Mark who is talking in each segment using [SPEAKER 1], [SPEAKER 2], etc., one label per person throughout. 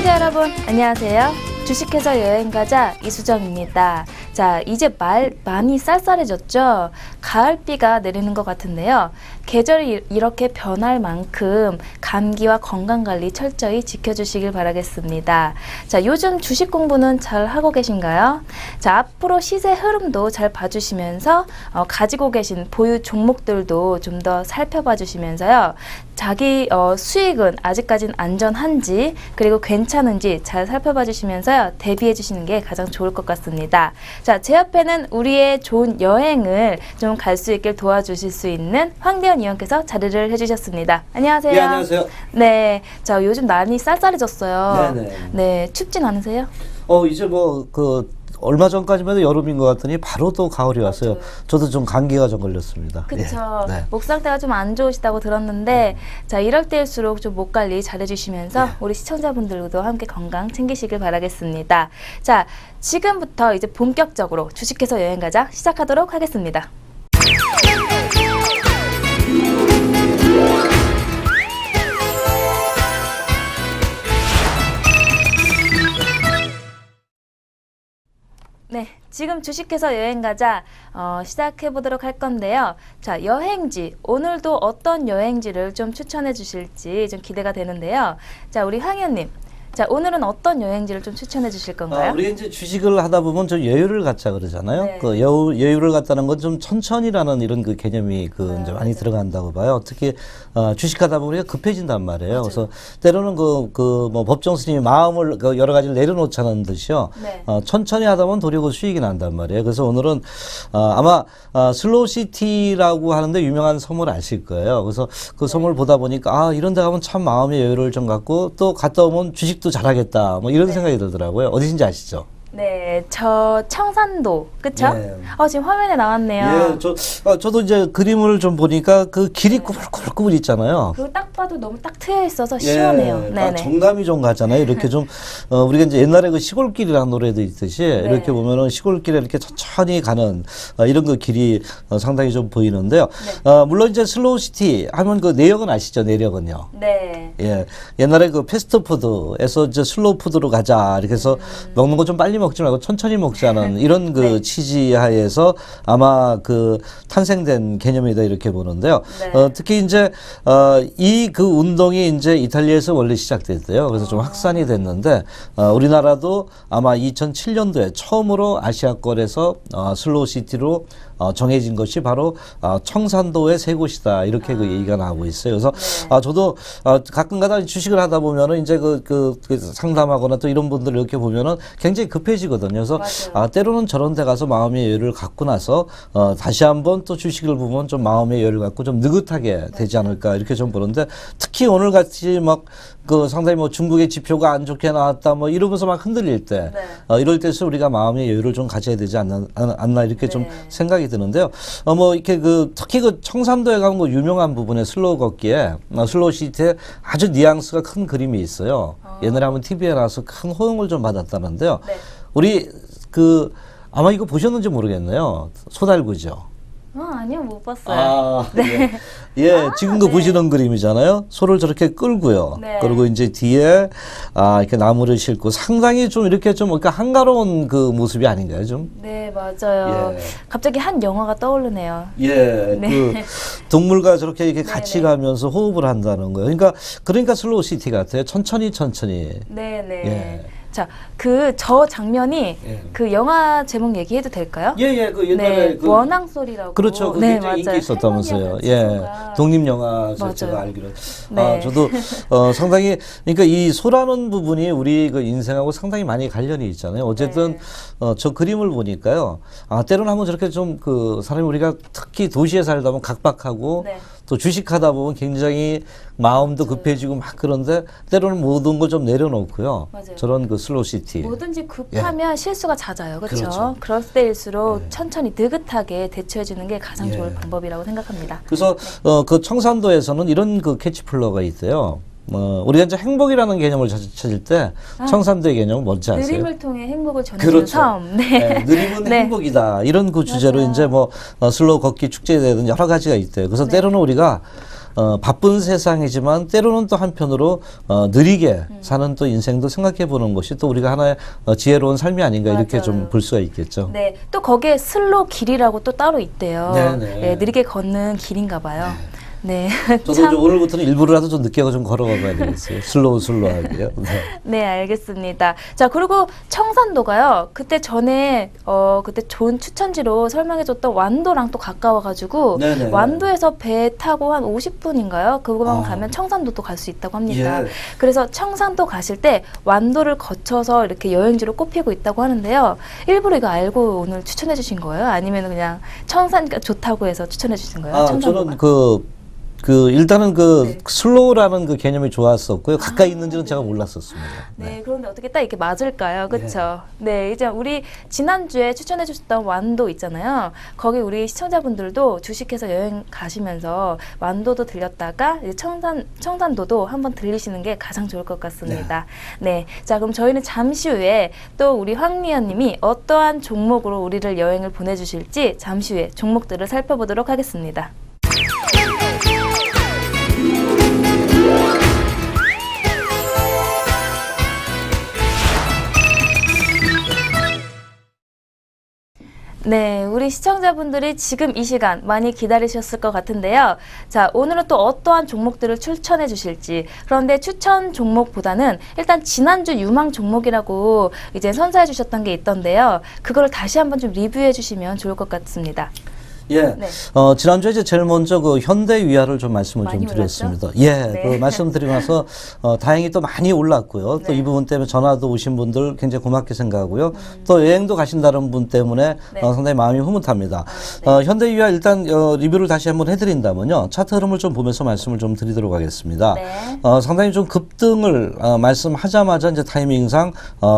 [SPEAKER 1] 시청자 여러분, 안녕하세요. 주식해서 여행가자 이수정입니다. 자, 이제 많이 쌀쌀해졌죠? 가을비가 내리는 것 같은데요. 계절이 이렇게 변할 만큼 감기와 건강관리 철저히 지켜주시길 바라겠습니다. 자, 요즘 주식 공부는 잘 하고 계신가요? 자, 앞으로 시세 흐름도 잘 봐주시면서 가지고 계신 보유 종목들도 좀 더 살펴봐 주시면서요. 자기 수익은 아직까지는 안전한지 그리고 괜찮은지 잘 살펴봐 주시면서요. 대비해 주시는 게 가장 좋을 것 같습니다. 자, 제 옆에는 우리의 좋은 여행을 좀 갈 수 있길 도와주실 수 있는 황대현 위원께서 자리를 해주셨습니다. 안녕하세요.
[SPEAKER 2] 네, 안녕하세요.
[SPEAKER 1] 네, 자, 요즘 많이 쌀쌀해졌어요.
[SPEAKER 2] 네네.
[SPEAKER 1] 네, 춥진 않으세요?
[SPEAKER 2] 이제 얼마 전까지만 해도 여름인 것 같더니 바로 또 가을이 왔어요.
[SPEAKER 1] 맞아요.
[SPEAKER 2] 저도 좀 감기가 좀 걸렸습니다.
[SPEAKER 1] 그쵸.
[SPEAKER 2] 예. 네.
[SPEAKER 1] 목 상태가 좀 안 좋으시다고 들었는데, 자, 이럴 때일수록 좀 목 관리 잘해주시면서
[SPEAKER 2] 네.
[SPEAKER 1] 우리 시청자분들도 함께 건강 챙기시길 바라겠습니다. 자, 지금부터 이제 본격적으로 주식해서 여행가자 시작하도록 하겠습니다. 네, 지금 주식해서 여행가자 시작해 보도록 할 건데요. 자, 여행지, 오늘도 어떤 여행지를 좀 추천해 주실지 좀 기대가 되는데요. 자, 우리 황 의원님, 자, 오늘은 어떤 여행지를 좀 추천해 주실 건가요?
[SPEAKER 2] 우리가 이제 주식을 하다 보면 좀 여유를 갖자 그러잖아요.
[SPEAKER 1] 네.
[SPEAKER 2] 그 여유를 갖다는 건 좀 천천히라는 이런 그 개념이 이제 많이 들어간다고 봐요. 특히 주식하다 보면 우리가 급해진단 말이에요.
[SPEAKER 1] 맞아요.
[SPEAKER 2] 그래서 때로는 뭐 법정 스님이 마음을 여러 가지를 내려놓자는 듯이요.
[SPEAKER 1] 네.
[SPEAKER 2] 천천히 하다 보면 도리어 수익이 난단 말이에요. 그래서 오늘은 아마 슬로우시티라고 하는데 유명한 섬을 아실 거예요. 그래서 그 섬을 보다 보니까 이런 데 가면 참 마음의 여유를 좀 갖고 또 갔다 오면 주식도 잘하겠다. 뭐 이런 생각이 들더라고요. 어디신지 아시죠?
[SPEAKER 1] 네, 저 청산도, 그쵸?
[SPEAKER 2] 네.
[SPEAKER 1] 지금 화면에 나왔네요.
[SPEAKER 2] 예, 저도 이제 그림을 좀 보니까 그 길이 꾸불꾸불 있잖아요.
[SPEAKER 1] 그리고 딱 봐도 너무 딱 트여 있어서 시원해요.
[SPEAKER 2] 예,
[SPEAKER 1] 네네.
[SPEAKER 2] 정감이 좀 가잖아요. 이렇게 좀 우리가 이제 옛날에 그 시골길이라는 노래도 있듯이 이렇게 보면은 시골길에 이렇게 천천히 가는 이런 그 길이 상당히 좀 보이는데요. 물론 이제 슬로우시티 하면 그 내역은 아시죠? 내력은요.
[SPEAKER 1] 네.
[SPEAKER 2] 예, 옛날에 그 패스트푸드에서 이제 슬로우푸드로 가자 이렇게 해서 먹는 거 좀 빨리 먹지 말고 천천히 먹자는 이런 그 취지하에서 아마 그 탄생된 개념이다 이렇게 보는데요.
[SPEAKER 1] 네.
[SPEAKER 2] 특히 이제 이 그 운동이 이제 이탈리아에서 원래 시작됐대요. 그래서 좀 확산이 됐는데 우리나라도 아마 2007년도에 처음으로 아시아권에서 슬로우시티로 정해진 것이 바로 청산도의 세 곳이다 이렇게 그 얘기가 나오고 있어요. 그래서 저도 가끔가다 주식을 하다 보면은 이제 그 상담하거나 또 이런 분들 이렇게 보면은 굉장히 급해지거든요. 그래서 때로는 저런 데 가서 마음의 여유를 갖고 나서 다시 한번 또 주식을 보면 좀 마음의 여유를 갖고 좀 느긋하게 되지 않을까 이렇게 좀 보는데 특히 오늘 같이 막 그 상당히 뭐 중국의 지표가 안 좋게 나왔다 뭐 이러면서 막 흔들릴 때 이럴 때일수록 우리가 마음의 여유를 좀 가져야 되지 않나 이렇게 좀 생각이 드는데요. 뭐 이렇게 특히 그 청산도에 가면 그 유명한 부분에 슬로우 걷기에 슬로우 시티에 아주 뉘앙스가 큰 그림이 있어요. 옛날에 한번 TV에 나와서 큰 호응을 좀 받았다는데요. 우리 아마 이거 보셨는지 모르겠네요. 소달구죠.
[SPEAKER 1] 아니요, 못 봤어요.
[SPEAKER 2] 예, 지금 그 보시는 그림이잖아요. 소를 저렇게 끌고요. 그리고 이제 뒤에 이렇게 나무를 싣고 상당히 좀 이렇게 좀 그러니까 한가로운 그 모습이 아닌가요, 좀?
[SPEAKER 1] 네, 맞아요. 갑자기 한 영화가 떠오르네요.
[SPEAKER 2] 예, 그 동물과 저렇게 이렇게 같이 가면서 호흡을 한다는 거예요. 그러니까 슬로우 시티 같아요. 천천히.
[SPEAKER 1] 네네.
[SPEAKER 2] 예.
[SPEAKER 1] 자, 저 장면이 그 영화 제목 얘기해도 될까요?
[SPEAKER 2] 예, 그 옛날에
[SPEAKER 1] 원앙 소리라고.
[SPEAKER 2] 그렇죠. 그 굉장히 인기 있었다면서요. 예, 독립 영화 제가 알기로. 저도 상당히 그러니까 이 소라는 부분이 우리 그 인생하고 상당히 많이 관련이 있잖아요. 어쨌든 저 그림을 보니까요. 때로는 한번 저렇게 좀 그 사람이 우리가 특히 도시에 살다 보면 각박하고 또 주식하다 보면 굉장히 마음도 급해지고 막 그런데 때로는 모든 걸 좀 내려놓고요. 저런 그 슬로우시티.
[SPEAKER 1] 뭐든지 급하면 실수가 잦아요. 그렇죠? 그럴 때일수록 천천히 느긋하게 대처해 주는 게 가장 좋은 방법이라고 생각합니다.
[SPEAKER 2] 그래서 그 청산도에서는 이런 그 캐치플러가 있대요. 우리가 이제 행복이라는 개념을 찾을 때 청산도의 개념은 뭔지 아세요?
[SPEAKER 1] 느림을 통해 행복을 전해주는 섬.
[SPEAKER 2] 느림은 행복이다. 이런 그 주제로 이제 슬로우 걷기 축제에 대한 여러 가지가 있대요. 그래서 때로는 우리가 바쁜 세상이지만 때로는 또 한편으로 느리게 사는 또 인생도 생각해 보는 것이 또 우리가 하나의 지혜로운 삶이 아닌가 이렇게
[SPEAKER 1] 맞아요.
[SPEAKER 2] 좀 볼 수가 있겠죠.
[SPEAKER 1] 네, 또 거기에 슬로 길이라고 또 따로 있대요.
[SPEAKER 2] 네네.
[SPEAKER 1] 네, 느리게 걷는 길인가 봐요. 네.
[SPEAKER 2] 저도
[SPEAKER 1] 참-
[SPEAKER 2] 이제 오늘부터는 일부러라도 좀 늦게 좀 걸어가 봐야 되겠어요. 슬로우하게요. 네.
[SPEAKER 1] 네, 알겠습니다. 자, 그리고 청산도가요. 그때 전에 그때 좋은 추천지로 설명해줬던 완도랑 또 가까워가지고
[SPEAKER 2] 네네.
[SPEAKER 1] 완도에서 배 타고 한 50분인가요? 그거만
[SPEAKER 2] 아.
[SPEAKER 1] 가면 청산도도 갈 수 있다고 합니다.
[SPEAKER 2] 예.
[SPEAKER 1] 그래서 청산도 가실 때 완도를 거쳐서 이렇게 여행지로 꼽히고 있다고 하는데요. 일부러 이거 알고 오늘 추천해주신 거예요? 아니면 그냥 청산가 좋다고 해서 추천해주신 거예요? 청산도가?
[SPEAKER 2] 저는 일단은
[SPEAKER 1] 네.
[SPEAKER 2] 슬로우라는 그 개념이 좋았었고요. 가까이 있는지는 제가 몰랐었습니다.
[SPEAKER 1] 네, 그런데 어떻게 딱 이렇게 맞을까요? 그렇죠? 네, 이제 우리 지난주에 추천해 주셨던 완도 있잖아요. 거기 우리 시청자분들도 주식해서 여행 가시면서 완도도 들렸다가 이제 청산도도 한번 들리시는 게 가장 좋을 것 같습니다. 네. 자, 그럼 저희는 잠시 후에 또 우리 황미연 님이 어떠한 종목으로 우리를 여행을 보내주실지 잠시 후에 종목들을 살펴보도록 하겠습니다. 네, 우리 시청자분들이 지금 이 시간 많이 기다리셨을 것 같은데요. 자, 오늘은 또 어떠한 종목들을 추천해 주실지. 그런데 추천 종목보다는 일단 지난주 유망 종목이라고 이제 선사해 주셨던 게 있던데요. 그거를 다시 한번 좀 리뷰해 주시면 좋을 것 같습니다.
[SPEAKER 2] 예.
[SPEAKER 1] 네.
[SPEAKER 2] 지난주에 이제 제일 먼저 그 현대위아를 좀 말씀을 좀
[SPEAKER 1] 많이
[SPEAKER 2] 드렸습니다. 예.
[SPEAKER 1] 네.
[SPEAKER 2] 그 말씀드리고 나서 다행히 또 많이 올랐고요. 또
[SPEAKER 1] 네.
[SPEAKER 2] 이 부분 때문에 전화도 오신 분들 굉장히 고맙게 생각하고요. 또 여행도 가신다는 분 때문에
[SPEAKER 1] 네.
[SPEAKER 2] 상당히 마음이 흐뭇합니다.
[SPEAKER 1] 네.
[SPEAKER 2] 현대위아 일단 리뷰를 다시 한번 해드린다면요. 차트 흐름을 좀 보면서 말씀을 좀 드리도록 하겠습니다.
[SPEAKER 1] 네.
[SPEAKER 2] 상당히 좀 급등을 말씀하자마자 이제 타이밍상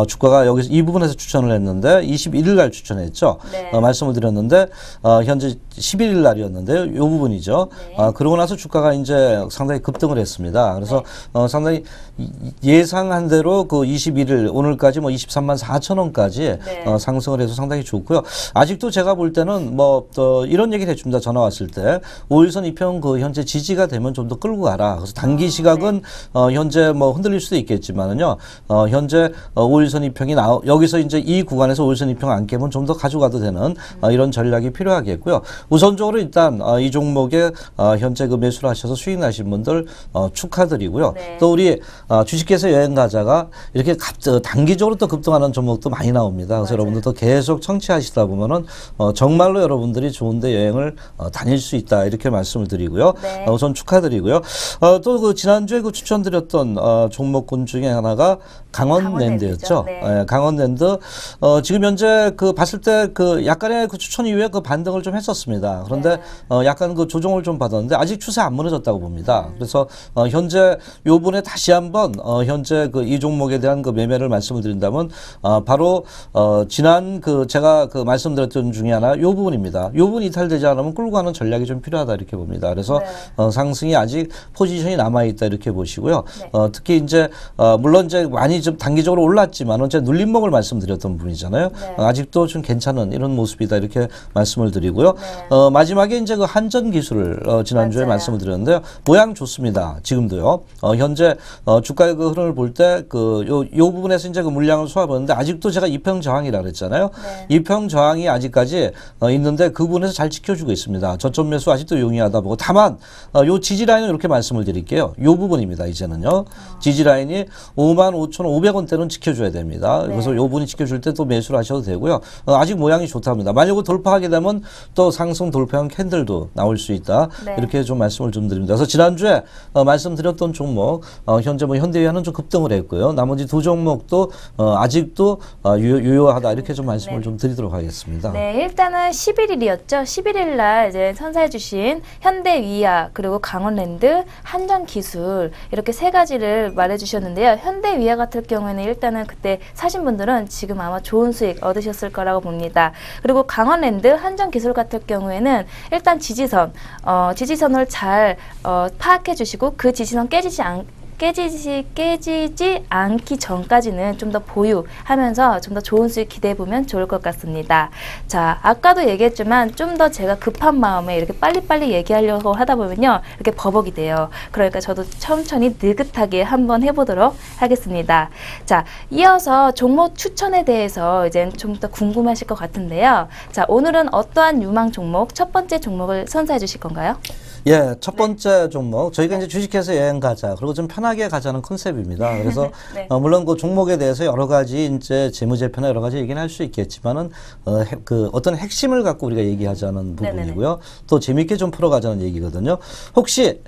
[SPEAKER 2] 주가가 여기서 이 부분에서 추천을 했는데 21일 날 추천했죠.
[SPEAKER 1] 네.
[SPEAKER 2] 말씀을 드렸는데 현재 11일 날이었는데요. 이 부분이죠.
[SPEAKER 1] 네.
[SPEAKER 2] 그러고 나서 주가가 이제 상당히 급등을 했습니다. 그래서 상당히 예상한 대로 그 21일 오늘까지 뭐 23만 4천 원까지
[SPEAKER 1] 네.
[SPEAKER 2] 상승을 해서 상당히 좋고요. 아직도 제가 볼 때는 뭐 이런 얘기를 해줍니다. 전화 왔을 때 5일선 이평 그 현재 지지가 되면 좀 더 끌고 가라. 그래서 단기 시각은 현재 뭐 흔들릴 수도 있겠지만은요. 현재 5일선 이평이 여기서 이제 이 구간에서 5일선 이평 안 깨면 좀 더 가져가도 되는 이런 전략이 필요하겠고요. 우선적으로 일단 이 종목에 현재 그 매수를 하셔서 수익 나신 분들 축하드리고요.
[SPEAKER 1] 네.
[SPEAKER 2] 또 우리 주식회사 여행 가자가 이렇게 단기적으로 또 급등하는 종목도 많이 나옵니다. 그래서
[SPEAKER 1] 맞아요.
[SPEAKER 2] 여러분들도 계속 청취하시다 보면은 정말로 여러분들이 좋은데 여행을 다닐 수 있다 이렇게 말씀을 드리고요.
[SPEAKER 1] 네.
[SPEAKER 2] 우선 축하드리고요. 또 그 지난주에 그 추천드렸던 종목군 중에 하나가 강원랜드였죠.
[SPEAKER 1] 강원랜드죠. 네.
[SPEAKER 2] 강원랜드 지금 현재 그 봤을 때 그 약간의 그 추천 이후에 그 반등을 좀 했었습니다. 그런데 약간 그 조정을 좀 받았는데 아직 추세 안 무너졌다고 봅니다. 그래서 현재 요번에 다시 한번 현재 그 이 종목에 대한 그 매매를 말씀을 드린다면 바로 지난 그 제가 그 말씀드렸던 중에 하나 요 부분입니다. 요 부분 이탈되지 않으면 끌고 가는 전략이 좀 필요하다 이렇게 봅니다. 그래서 상승이 아직 포지션이 남아 있다 이렇게 보시고요.
[SPEAKER 1] 네.
[SPEAKER 2] 특히 이제 물론 이제 많이 좀 단기적으로 올랐지만 이제 눌림목을 말씀드렸던 분이잖아요.
[SPEAKER 1] 네.
[SPEAKER 2] 아직도 좀 괜찮은 이런 모습이다 이렇게 말씀을 드리고요.
[SPEAKER 1] 네.
[SPEAKER 2] 마지막에 이제 그 한전 기술을 지난주에
[SPEAKER 1] 맞아요.
[SPEAKER 2] 말씀을 드렸는데요. 모양 좋습니다. 지금도요. 현재 주가의 그 흐름을 볼 때 그 요 부분에서 이제 그 물량을 수합하는데 아직도 제가 이평 저항이라 그랬잖아요.
[SPEAKER 1] 네.
[SPEAKER 2] 이평 저항이 아직까지 있는데 그 부분에서 잘 지켜주고 있습니다. 저점 매수 아직도 용이하다 보고 다만 요 지지 라인은 이렇게 말씀을 드릴게요. 요 부분입니다. 이제는요. 지지 라인이 55,500원대는 지켜줘야 됩니다.
[SPEAKER 1] 네.
[SPEAKER 2] 그래서 요 부분이 지켜줄 때 또 매수를 하셔도 되고요. 아직 모양이 좋답니다. 만약 돌파하게 되면 또 상승 돌파형 캔들도 나올 수 있다.
[SPEAKER 1] 네.
[SPEAKER 2] 이렇게 좀 말씀을 좀 드립니다. 그래서 지난주에 말씀드렸던 종목 현재 뭐 현대위아는 좀 급등을 했고요. 나머지 두 종목도 아직도 유효하다 이렇게 좀 말씀을
[SPEAKER 1] 네.
[SPEAKER 2] 좀 드리도록 하겠습니다.
[SPEAKER 1] 네, 일단은 11일이었죠. 11일 날 이제 선사해주신 현대위아 그리고 강원랜드, 한전기술 이렇게 세 가지를 말해주셨는데요. 현대위아 같은 경우에는 일단은 그때 사신 분들은 지금 아마 좋은 수익 얻으셨을 거라고 봅니다. 그리고 강원랜드, 한전기술 같은 경우에는 일단 지지선을 잘 파악해주시고 그 지지선 깨지지 않기 전까지는 좀 더 보유하면서 좀 더 좋은 수익 기대해 보면 좋을 것 같습니다. 자, 아까도 얘기했지만 좀 더 제가 급한 마음에 이렇게 빨리빨리 얘기하려고 하다 보면요, 이렇게 버벅이 돼요. 그러니까 저도 천천히 느긋하게 한번 해보도록 하겠습니다. 자, 이어서 종목 추천에 대해서 이제 좀 더 궁금하실 것 같은데요. 자, 오늘은 어떠한 유망 종목, 첫 번째 종목을 선사해 주실 건가요?
[SPEAKER 2] 예, 첫 번째 종목 저희가 이제 주식해서 여행 가자, 그리고 좀 편하게 가자는 컨셉입니다. 그래서
[SPEAKER 1] 네.
[SPEAKER 2] 물론 그 종목에 대해서 여러 가지 이제 재무제표나 여러 가지 얘기는 할 수 있겠지만은 그 어떤 핵심을 갖고 우리가 얘기하자는 부분이고요. 또 재밌게 좀 풀어가자는 얘기거든요. 혹시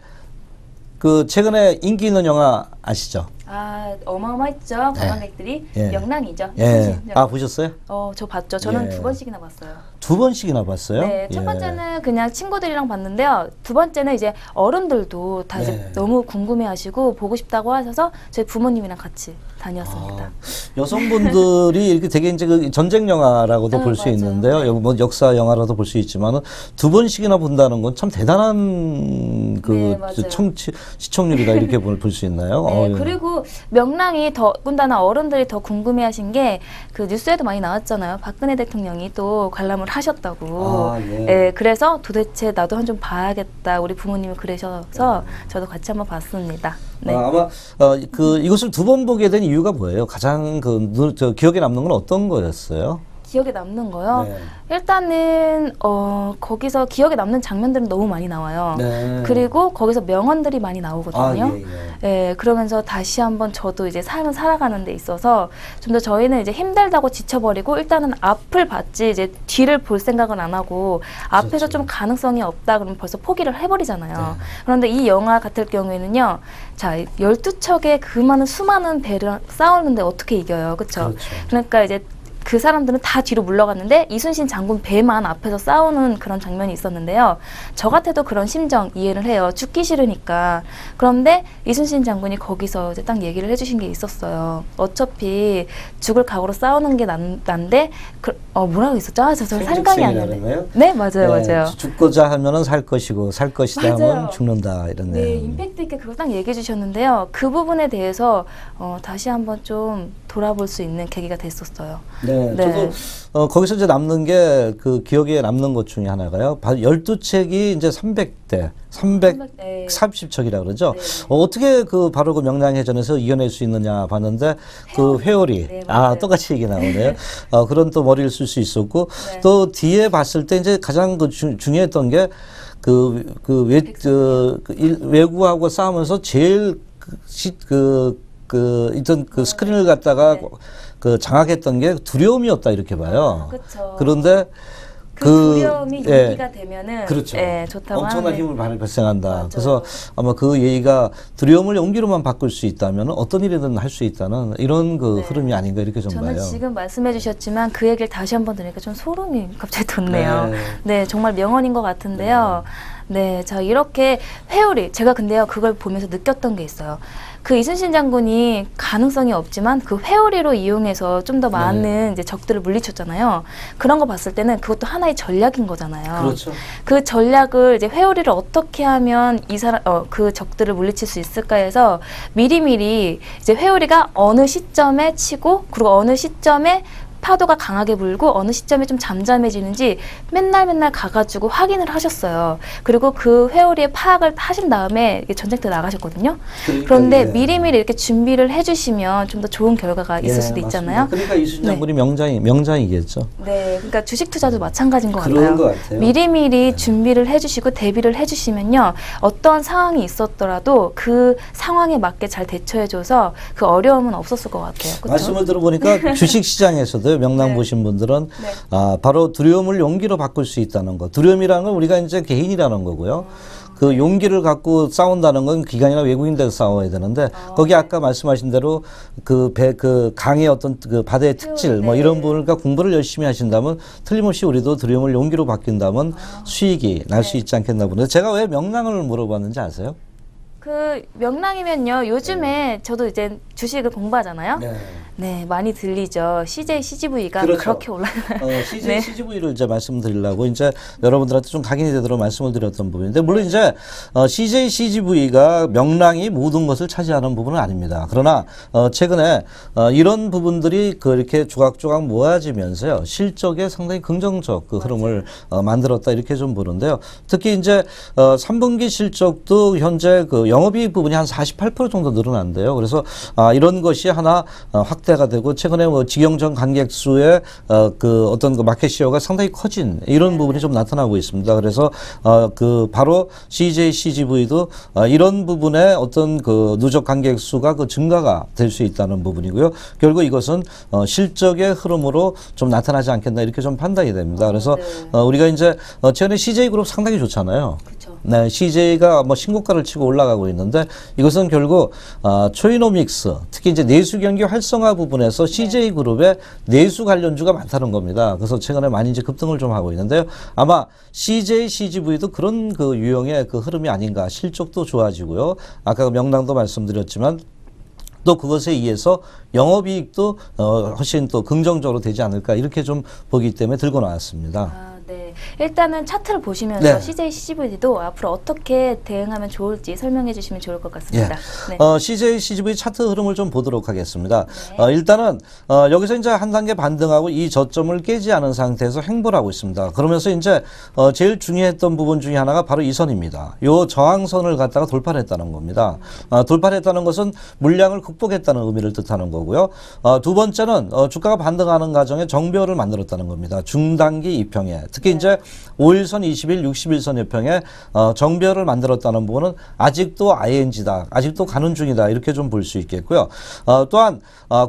[SPEAKER 2] 그 최근에 인기 있는 영화 아시죠?
[SPEAKER 1] 아, 어마어마했죠. 관광객들이.
[SPEAKER 2] 예.
[SPEAKER 1] 명랑이죠.
[SPEAKER 2] 예. 아, 보셨어요?
[SPEAKER 1] 저 봤죠. 저는
[SPEAKER 2] 예.
[SPEAKER 1] 2번씩이나 봤어요.
[SPEAKER 2] 2번씩이나 봤어요?
[SPEAKER 1] 네, 첫
[SPEAKER 2] 예.
[SPEAKER 1] 번째는 그냥 친구들이랑 봤는데요. 두 번째는 이제 어른들도 다 이제
[SPEAKER 2] 네.
[SPEAKER 1] 너무 궁금해하시고 보고 싶다고 하셔서 저희 부모님이랑 같이 다녔습니다.
[SPEAKER 2] 여성분들이 이렇게 되게 이제 그 전쟁 영화라고도 볼 수
[SPEAKER 1] 맞아요.
[SPEAKER 2] 있는데요. 여기 뭐 역사 영화라도 볼 수 있지만은 2번씩이나 본다는 건 참 대단한 그
[SPEAKER 1] 네, 맞아요.
[SPEAKER 2] 시청률이다 이렇게 볼 수 있나요?
[SPEAKER 1] 네, 그리고 명랑이 더군다나 어른들이 더 궁금해하신 게 그 뉴스에도 많이 나왔잖아요. 박근혜 대통령이 또 관람을 하셨다고.
[SPEAKER 2] 아, 예.
[SPEAKER 1] 네, 그래서 도대체 나도 한 좀 봐야겠다. 우리 부모님이 그러셔서 저도 같이 한번 봤습니다. 네.
[SPEAKER 2] 아마 그 이것을 2번 보게 된 이유가 뭐예요? 가장 저 기억에 남는 건 어떤 거였어요?
[SPEAKER 1] 기억에 남는 거요?
[SPEAKER 2] 네.
[SPEAKER 1] 일단은 거기서 기억에 남는 장면들은 너무 많이 나와요.
[SPEAKER 2] 네.
[SPEAKER 1] 그리고 거기서 명언들이 많이 나오거든요.
[SPEAKER 2] 아, 예, 예.
[SPEAKER 1] 예, 그러면서 다시 한번 저도 이제 삶을 살아가는 데 있어서 좀 더 저희는 이제 힘들다고 지쳐버리고 일단은 앞을 봤지 이제 뒤를 볼 생각은 안 하고 앞에서
[SPEAKER 2] 그렇죠.
[SPEAKER 1] 좀 가능성이 없다 그러면 벌써 포기를 해버리잖아요.
[SPEAKER 2] 네.
[SPEAKER 1] 그런데 이 영화 같을 경우에는요, 자, 12척의 그 많은 수많은 배를 싸우는데 어떻게 이겨요. 그쵸?
[SPEAKER 2] 그렇죠.
[SPEAKER 1] 그러니까 이제 그 사람들은 다 뒤로 물러갔는데 이순신 장군 배만 앞에서 싸우는 그런 장면이 있었는데요. 저 같아도 그런 심정 이해를 해요. 죽기 싫으니까. 그런데 이순신 장군이 거기서 이제 딱 얘기를 해주신 게 있었어요. 어차피 죽을 각오로 싸우는 게 난데 뭐라고 있었죠? 저 생각이 안 나네.
[SPEAKER 2] 거예요?
[SPEAKER 1] 네, 맞아요, 맞아요.
[SPEAKER 2] 죽고자 하면은 살 것이고 살 것이다
[SPEAKER 1] 맞아요.
[SPEAKER 2] 하면 죽는다 이런
[SPEAKER 1] 네,
[SPEAKER 2] 내용.
[SPEAKER 1] 임팩트 있게 그걸 딱 얘기해 주셨는데요. 그 부분에 대해서 다시 한번 좀 돌아볼 수 있는 계기가 됐었어요.
[SPEAKER 2] 네,
[SPEAKER 1] 네.
[SPEAKER 2] 저도 거기서 이제 남는 게 그 기억에 남는 것 중에 하나가요. 12책이 이제 300대, 330척이라 그러죠.
[SPEAKER 1] 네.
[SPEAKER 2] 어떻게 그 바로 그 명량해전에서 이겨낼 수 있느냐 봤는데 그 회오리,
[SPEAKER 1] 네, 맞아요.
[SPEAKER 2] 똑같이 얘기 나오네요. 그런 또 머리를 쓸 수 있었고
[SPEAKER 1] 네.
[SPEAKER 2] 또 뒤에 봤을 때 이제 가장 그 중요했던 게 외구하고 싸우면서 제일 있던 그 스크린을 갖다가
[SPEAKER 1] 네.
[SPEAKER 2] 그 장악했던 게 두려움이었다 이렇게 봐요.
[SPEAKER 1] 그렇죠.
[SPEAKER 2] 그런데
[SPEAKER 1] 그 두려움이 용기가 되면은
[SPEAKER 2] 그렇죠.
[SPEAKER 1] 좋다고
[SPEAKER 2] 엄청난
[SPEAKER 1] 하는데
[SPEAKER 2] 힘을 발생한다.
[SPEAKER 1] 맞아요.
[SPEAKER 2] 그래서 아마 그 얘기가 두려움을 용기로만 바꿀 수 있다면 어떤 일이든 할 수 있다는 이런 그
[SPEAKER 1] 네.
[SPEAKER 2] 흐름이 아닌가 이렇게 좀
[SPEAKER 1] 저는
[SPEAKER 2] 봐요.
[SPEAKER 1] 지금 말씀해 주셨지만 그 얘기를 다시 한번 들으니까 좀 소름이 갑자기 돋네요.
[SPEAKER 2] 네.
[SPEAKER 1] 네, 정말 명언인 것 같은데요. 네, 자, 이렇게 회오리, 제가 근데요, 그걸 보면서 느꼈던 게 있어요. 그 이순신 장군이 가능성이 없지만 그 회오리로 이용해서 좀 더 많은 이제 적들을 물리쳤잖아요. 그런 거 봤을 때는 그것도 하나의 전략인 거잖아요.
[SPEAKER 2] 그렇죠.
[SPEAKER 1] 그 전략을 이제 회오리를 어떻게 하면 그 적들을 물리칠 수 있을까 해서 미리미리 이제 회오리가 어느 시점에 치고 그리고 어느 시점에 파도가 강하게 불고 어느 시점에 좀 잠잠해지는지 맨날 가가지고 확인을 하셨어요. 그리고 그 회오리의 파악을 하신 다음에 전쟁터 나가셨거든요. 그런데
[SPEAKER 2] 예.
[SPEAKER 1] 미리미리 이렇게 준비를 해주시면 좀 더 좋은 결과가 있을
[SPEAKER 2] 예,
[SPEAKER 1] 수도
[SPEAKER 2] 맞습니다.
[SPEAKER 1] 있잖아요.
[SPEAKER 2] 그러니까 이순신 장군이 명장이겠죠.
[SPEAKER 1] 네, 그러니까 주식 투자도 마찬가지인 것
[SPEAKER 2] 그런
[SPEAKER 1] 같아요.
[SPEAKER 2] 것 같아요.
[SPEAKER 1] 미리미리 준비를 해주시고 대비를 해주시면요, 어떤 상황이 있었더라도 그 상황에 맞게 잘 대처해줘서 그 어려움은 없었을 것 같아요. 그렇죠?
[SPEAKER 2] 말씀을 들어보니까 주식 시장에서도 명랑
[SPEAKER 1] 네.
[SPEAKER 2] 보신 분들은
[SPEAKER 1] 네.
[SPEAKER 2] 바로 두려움을 용기로 바꿀 수 있다는 거. 두려움이라는 건 우리가 이제 개인이라는 거고요. 그 용기를 갖고 싸운다는 건 기관이나 외국인들 싸워야 되는데 거기 아까 말씀하신 대로 그 강의 어떤 그 바다의 특질 뭐
[SPEAKER 1] 네.
[SPEAKER 2] 이런 부분을 공부를 열심히 하신다면 틀림없이 우리도 두려움을 용기로 바뀐다면 수익이 날 수 있지 않겠나 보네. 제가 왜 명랑을 물어봤는지 아세요?
[SPEAKER 1] 그 명랑이면요, 요즘에 저도 이제 주식을 공부하잖아요.
[SPEAKER 2] 네.
[SPEAKER 1] 네, 많이 들리죠. CJ, CGV가
[SPEAKER 2] 그렇죠.
[SPEAKER 1] 그렇게 올라가요.
[SPEAKER 2] CJ,
[SPEAKER 1] 네.
[SPEAKER 2] CGV를 이제 말씀드리려고 이제 여러분들한테 좀 각인이 되도록 말씀을 드렸던 부분인데, 물론 이제 CJ, CGV가 명랑이 모든 것을 차지하는 부분은 아닙니다. 그러나 최근에 이런 부분들이 이렇게 조각조각 모아지면서요, 실적에 상당히 긍정적 그 흐름을 만들었다 이렇게 좀 보는데요. 특히 이제 3분기 실적도 현재 그 영업이익 부분이 한 48% 정도 늘어난대요. 그래서 이런 것이 하나 확대가 되고, 최근에 뭐 직영전 관객 수의 그 어떤 그 마켓 시어가 상당히 커진 이런 부분이 좀 나타나고 있습니다. 그래서 그 바로 CJ, CGV도 이런 부분에 어떤 그 누적 관객 수가 그 증가가 될 수 있다는 부분이고요. 결국 이것은 실적의 흐름으로 좀 나타나지 않겠나 이렇게 좀 판단이 됩니다. 그래서
[SPEAKER 1] 네.
[SPEAKER 2] 우리가 이제 최근에 CJ 그룹 상당히 좋잖아요.
[SPEAKER 1] 그렇죠.
[SPEAKER 2] 네, CJ가 뭐 신고가를 치고 올라가고 있는데, 이것은 결국 초이노믹스, 특히 이제 내수 경기 활성화 부분에서 CJ 그룹의 내수 관련주가 많다는 겁니다. 그래서 최근에 많이 이제 급등을 좀 하고 있는데요. 아마 CJ, CGV도 그런 그 유형의 그 흐름이 아닌가. 실적도 좋아지고요. 아까 명랑도 말씀드렸지만, 또 그것에 의해서 영업이익도 훨씬 또 긍정적으로 되지 않을까 이렇게 좀 보기 때문에 들고 나왔습니다.
[SPEAKER 1] 네. 일단은 차트를 보시면서
[SPEAKER 2] 네.
[SPEAKER 1] CJ, CGV도 앞으로 어떻게 대응하면 좋을지 설명해 주시면 좋을 것 같습니다. 네.
[SPEAKER 2] CJ, CGV 차트 흐름을 좀 보도록 하겠습니다.
[SPEAKER 1] 네.
[SPEAKER 2] 일단은 여기서 이제 한 단계 반등하고 이 저점을 깨지 않은 상태에서 횡보를 하고 있습니다. 그러면서 이제 제일 중요했던 부분 중에 하나가 바로 이 선입니다. 요 저항선을 갖다가 돌파를 했다는 겁니다. 돌파를 했다는 것은 물량을 극복했다는 의미를 뜻하는 거고요. 두 번째는 주가가 반등하는 과정에 정배열을 만들었다는 겁니다. 중단기 이평에, 특히 이제 5일선, 20일, 61선 이평에 정배열을 만들었다는 부분은 아직도 ING다, 아직도 가는 중이다 이렇게 좀 볼 수 있겠고요. 또한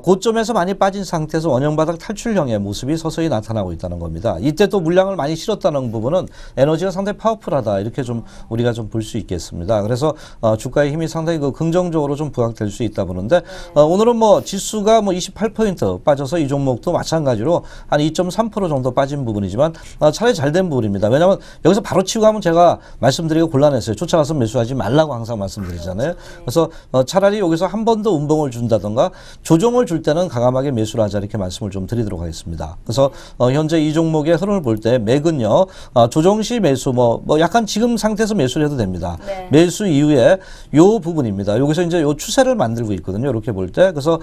[SPEAKER 2] 고점에서 많이 빠진 상태에서 원형바닥 탈출형의 모습이 서서히 나타나고 있다는 겁니다. 이때 또 물량을 많이 실었다는 부분은 에너지가 상당히 파워풀하다 이렇게 좀 우리가 좀 볼 수 있겠습니다. 그래서 주가의 힘이 상당히 그 긍정적으로 좀 부각될 수 있다 보는데, 오늘은 뭐 지수가 뭐 28포인트 빠져서 이 종목도 마찬가지로 한 2.3% 정도 빠진 부분이지만 차라리 잘 된 부분입니다. 왜냐하면 여기서 바로 치고 가면 제가 말씀드리기 곤란했어요. 쫓아가서 매수하지 말라고 항상 말씀드리잖아요. 그래서 차라리 여기서 한 번 더 운봉을 준다던가 조정을 줄 때는 과감하게 매수를 하자 이렇게 말씀을 좀 드리도록 하겠습니다. 그래서 현재 이 종목의 흐름을 볼 때 맥은요, 조정시 매수 뭐 약간 지금 상태에서 매수를 해도 됩니다.
[SPEAKER 1] 네.
[SPEAKER 2] 매수 이후에 요 부분입니다. 여기서 이제 요 추세를 만들고 있거든요. 이렇게 볼 때. 그래서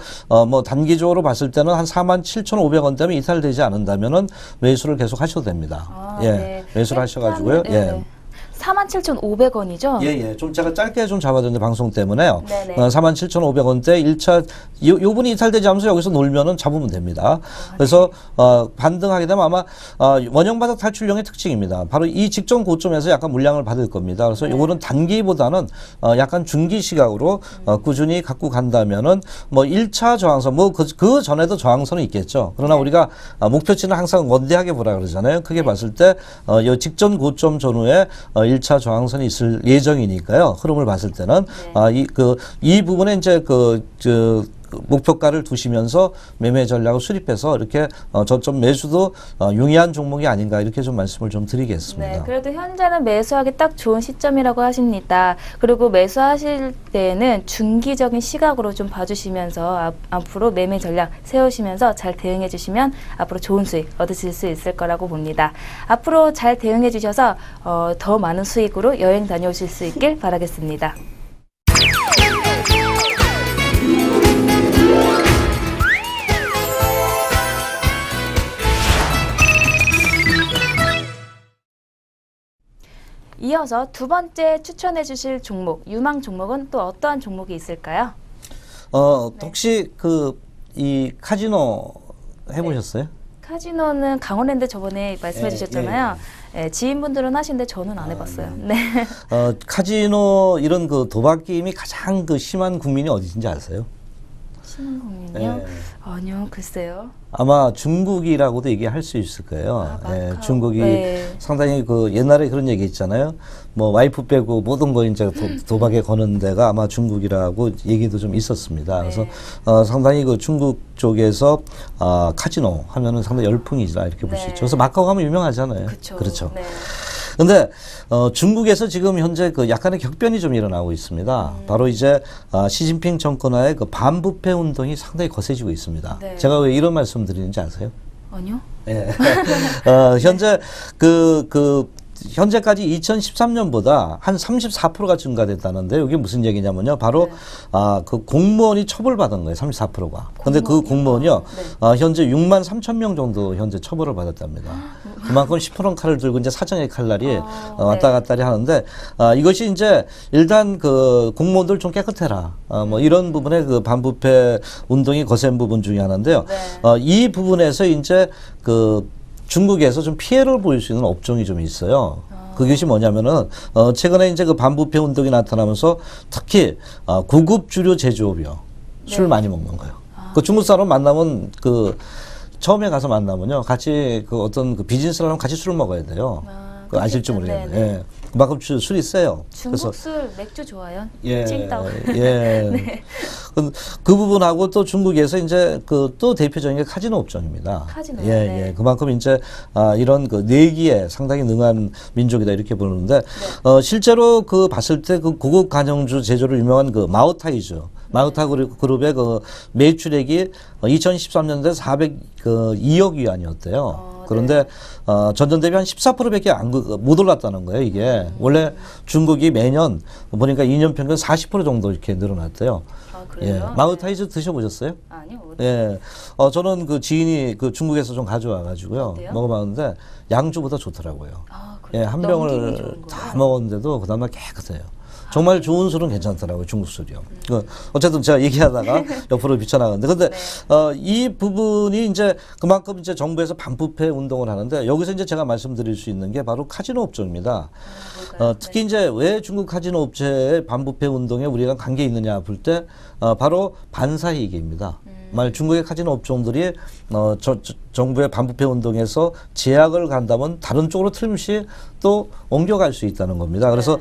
[SPEAKER 2] 뭐 단기적으로 봤을 때는 한 47,500원대면 이탈되지 않는다면은 매수를 계속 하셔도 됩니다.
[SPEAKER 1] 네.
[SPEAKER 2] 매수를 하셔가지고요.
[SPEAKER 1] 네. 47,500원이죠?
[SPEAKER 2] 예. 좀 제가 짧게 좀 잡아드렸는데 방송 때문에요.
[SPEAKER 1] 네네.
[SPEAKER 2] 47,500원대 1차 요분이 이탈되지 않으면서 여기서 놀면은 잡으면 됩니다. 그래서 반등하게 되면 아마 원형 바닥 탈출형의 특징입니다. 바로 이 직전 고점에서 약간 물량을 받을 겁니다. 그래서 요거는 단기보다는 약간 중기 시각으로 꾸준히 갖고 간다면은 뭐 1차 저항선 뭐 그 전에도 저항선은 있겠죠. 그러나 우리가 목표치는 항상 원대하게 보라 그러잖아요. 크게 봤을 때 이 직전 고점 전후에 1차 저항선이 있을 예정이니까요. 흐름을 봤을 때는 이 부분에 이제 목표가를 두시면서 매매 전략을 수립해서 이렇게 저점 매수도 용이한 종목이 아닌가 이렇게 좀 말씀을 좀 드리겠습니다.
[SPEAKER 1] 네, 그래도 현재는 매수하기 딱 좋은 시점이라고 하십니다. 그리고 매수하실 때는 중기적인 시각으로 좀 봐주시면서 앞으로 매매 전략 세우시면서 잘 대응해 주시면 앞으로 좋은 수익 얻으실 수 있을 거라고 봅니다. 앞으로 잘 대응해 주셔서 더 많은 수익으로 여행 다녀오실 수 있길 바라겠습니다. 이어서 두 번째 추천해 주실 종목, 유망 종목은 또 어떠한 종목이 있을까요?
[SPEAKER 2] 혹시 이 카지노 해보셨어요?
[SPEAKER 1] 카지노는 강원랜드 저번에 말씀해 주셨잖아요. 예, 지인분들은 하시는데 저는 안 해봤어요. 네.
[SPEAKER 2] 카지노 이런 그 도박 게임이 가장 그 심한 국민이 어디인지 아세요?
[SPEAKER 1] 심한 국민이요?
[SPEAKER 2] 네.
[SPEAKER 1] 아니요, 글쎄요.
[SPEAKER 2] 아마 중국이라고도 얘기할 수 있을 거예요. 중국이 상당히 그 옛날에 그런 얘기 있잖아요. 뭐 와이프 빼고 모든 거 이제 도박에 거는 데가 아마 중국이라고 얘기도 좀 있었습니다. 그래서 상당히 그 중국 쪽에서 카지노 하면은 상당히 열풍이다 이렇게 볼 수 있죠. 그래서 마카오 가면 유명하잖아요.
[SPEAKER 1] 그쵸.
[SPEAKER 2] 그렇죠.
[SPEAKER 1] 네.
[SPEAKER 2] 근데 중국에서 지금 현재 그 약간의 격변이 좀 일어나고 있습니다. 바로 이제 시진핑 정권하의 그 반부패 운동이 상당히 거세지고 있습니다.
[SPEAKER 1] 네.
[SPEAKER 2] 제가 왜 이런 말씀 드리는지 아세요?
[SPEAKER 1] 아니요.
[SPEAKER 2] 예. 현재 현재까지 2013년보다 한 34%가 증가됐다는데 이게 무슨 얘기냐면요. 바로
[SPEAKER 1] 네.
[SPEAKER 2] 그 공무원이 처벌받은 거예요. 34%가. 근데 그 공무원이요.
[SPEAKER 1] 네.
[SPEAKER 2] 현재 6만 3천 명 정도 현재 처벌을 받았답니다. 그만큼 시퍼런 칼을 들고 이제 사정의 칼날이 왔다 갔다리 하는데 이것이 이제 일단 그 공무원들 좀 깨끗해라. 뭐 이런 부분에 그 반부패 운동이 거센 부분 중에 하나인데요.
[SPEAKER 1] 네.
[SPEAKER 2] 이 부분에서 이제 그 중국에서 좀 피해를 보일 수 있는 업종이 좀 있어요. 그것이 뭐냐면은 최근에 이제 그 반부패 운동이 나타나면서 특히 고급 주류 제조업이요. 술 많이 먹는 거예요. 그 중국 사람 만나면 그 처음에 가서 만나면요, 같이 그 어떤 그 비즈니스를 하면 같이 술을 먹어야 돼요. 그 아실지 모르겠는데, 예. 그만큼 술이 세요.
[SPEAKER 1] 중국 술 맥주 좋아요?
[SPEAKER 2] 예,
[SPEAKER 1] 칭따오.
[SPEAKER 2] 예.
[SPEAKER 1] 네.
[SPEAKER 2] 그 부분하고 또 중국에서 이제 그 또 대표적인 게 카지노 업종입니다.
[SPEAKER 1] 카지노.
[SPEAKER 2] 예,
[SPEAKER 1] 네.
[SPEAKER 2] 예. 그만큼 이제 이런 그 내기에 상당히 능한 민족이다 이렇게 보는데 실제로 그 봤을 때 그 고급 간영주 제조로 유명한 그 마오타이주. 마오타 그룹의 그 매출액이 2013년도에 402억 위안이었대요. 그런데 전년 대비 한 14%밖에 못 올랐다는 거예요. 이게 원래 중국이 매년 보니까 2년 평균 40% 정도 이렇게 늘어났대요.
[SPEAKER 1] 아, 그래요?
[SPEAKER 2] 예, 마오타이즈 드셔보셨어요?
[SPEAKER 1] 아니요.
[SPEAKER 2] 예, 저는 그 지인이 그 중국에서 좀 가져와가지고요
[SPEAKER 1] 어때요?
[SPEAKER 2] 먹어봤는데 양주보다 좋더라고요.
[SPEAKER 1] 아,
[SPEAKER 2] 예,
[SPEAKER 1] 그래요?
[SPEAKER 2] 한
[SPEAKER 1] 넘김이
[SPEAKER 2] 병을
[SPEAKER 1] 좋은
[SPEAKER 2] 다
[SPEAKER 1] 거예요?
[SPEAKER 2] 먹었는데도 그 다음날 깨끗해요. 정말 좋은 술은 괜찮더라고요, 중국 술이요. 어쨌든 제가 얘기하다가 옆으로 비쳐나갔는데, 근데, 이 부분이 이제 그만큼 이제 정부에서 반부패 운동을 하는데, 여기서 이제 제가 말씀드릴 수 있는 게 바로 카지노 업종입니다.
[SPEAKER 1] 뭘까요?
[SPEAKER 2] 특히 이제 왜 중국 카지노 업체의 반부패 운동에 우리가 관계 있느냐 볼 때, 바로 반사이익입니다. 만약 중국의 카지노 업종들이 정부의 반부패 운동에서 제약을 간다면 다른 쪽으로 틀림없이 또 옮겨갈 수 있다는 겁니다. 그래서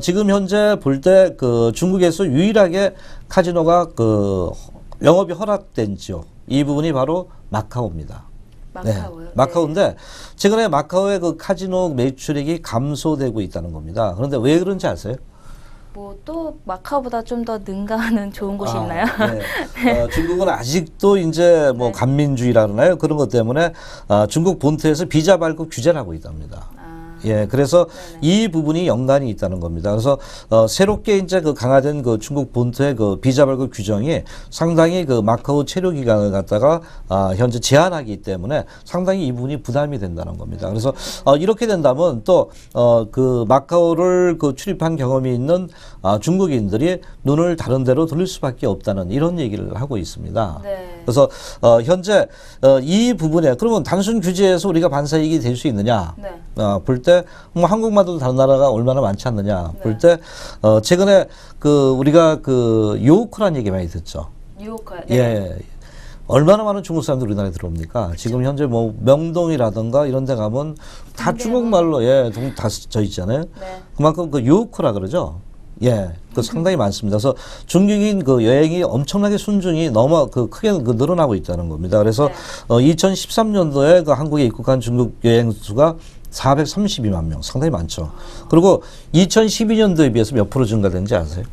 [SPEAKER 2] 지금 현재 볼 때 그 중국에서 유일하게 카지노가 그 영업이 허락된 지역 이 부분이 바로 마카오입니다.
[SPEAKER 1] 마카오요?
[SPEAKER 2] 네, 마카오인데 최근에 마카오의 그 카지노 매출액이 감소되고 있다는 겁니다. 그런데 왜 그런지 아세요?
[SPEAKER 1] 뭐 또 마카오보다 좀 더 능가하는 좋은 곳이 있나요?
[SPEAKER 2] 네. 중국은 아직도 이제 뭐 간민주의라 그러나요? 그런 것 때문에 중국 본토에서 비자 발급 규제를 하고 있답니다. 예, 그래서 이 부분이 연관이 있다는 겁니다. 그래서 새롭게 이제 그 강화된 그 중국 본토의 그 비자 발급 규정이 상당히 그 마카오 체류 기간을 갖다가 현재 제한하기 때문에 상당히 이 부분이 부담이 된다는 겁니다. 그래서 이렇게 된다면 또 그 마카오를 그 출입한 경험이 있는 중국인들이 눈을 다른 데로 돌릴 수밖에 없다는 이런 얘기를 하고 있습니다.
[SPEAKER 1] 네.
[SPEAKER 2] 그래서 현재 이 부분에 그러면 단순 규제에서 우리가 반사이익이 될 수 있느냐?
[SPEAKER 1] 네.
[SPEAKER 2] 볼 때 뭐 한국만도 다른 나라가 얼마나 많지 않느냐 볼 때 최근에 그 우리가 그 요크란 얘기 많이 듣죠.
[SPEAKER 1] 유혹할.
[SPEAKER 2] 예. 얼마나 많은 중국 사람들이 우리나라에 들어옵니까? 지금 현재 뭐 명동이라든가 이런 데 가면 다 중국말로 다 써 있잖아요.
[SPEAKER 1] 네.
[SPEAKER 2] 그만큼 그 요크라 그러죠. 예, 그 상당히 많습니다. 그래서 중국인 그 여행이 엄청나게 순증이 너무 크게 늘어나고 있다는 겁니다. 그래서 2013년도에 그 한국에 입국한 중국 여행 수가 432만 명, 상당히 많죠. 그리고 2012년도에 비해서 몇 프로 증가된지 아세요?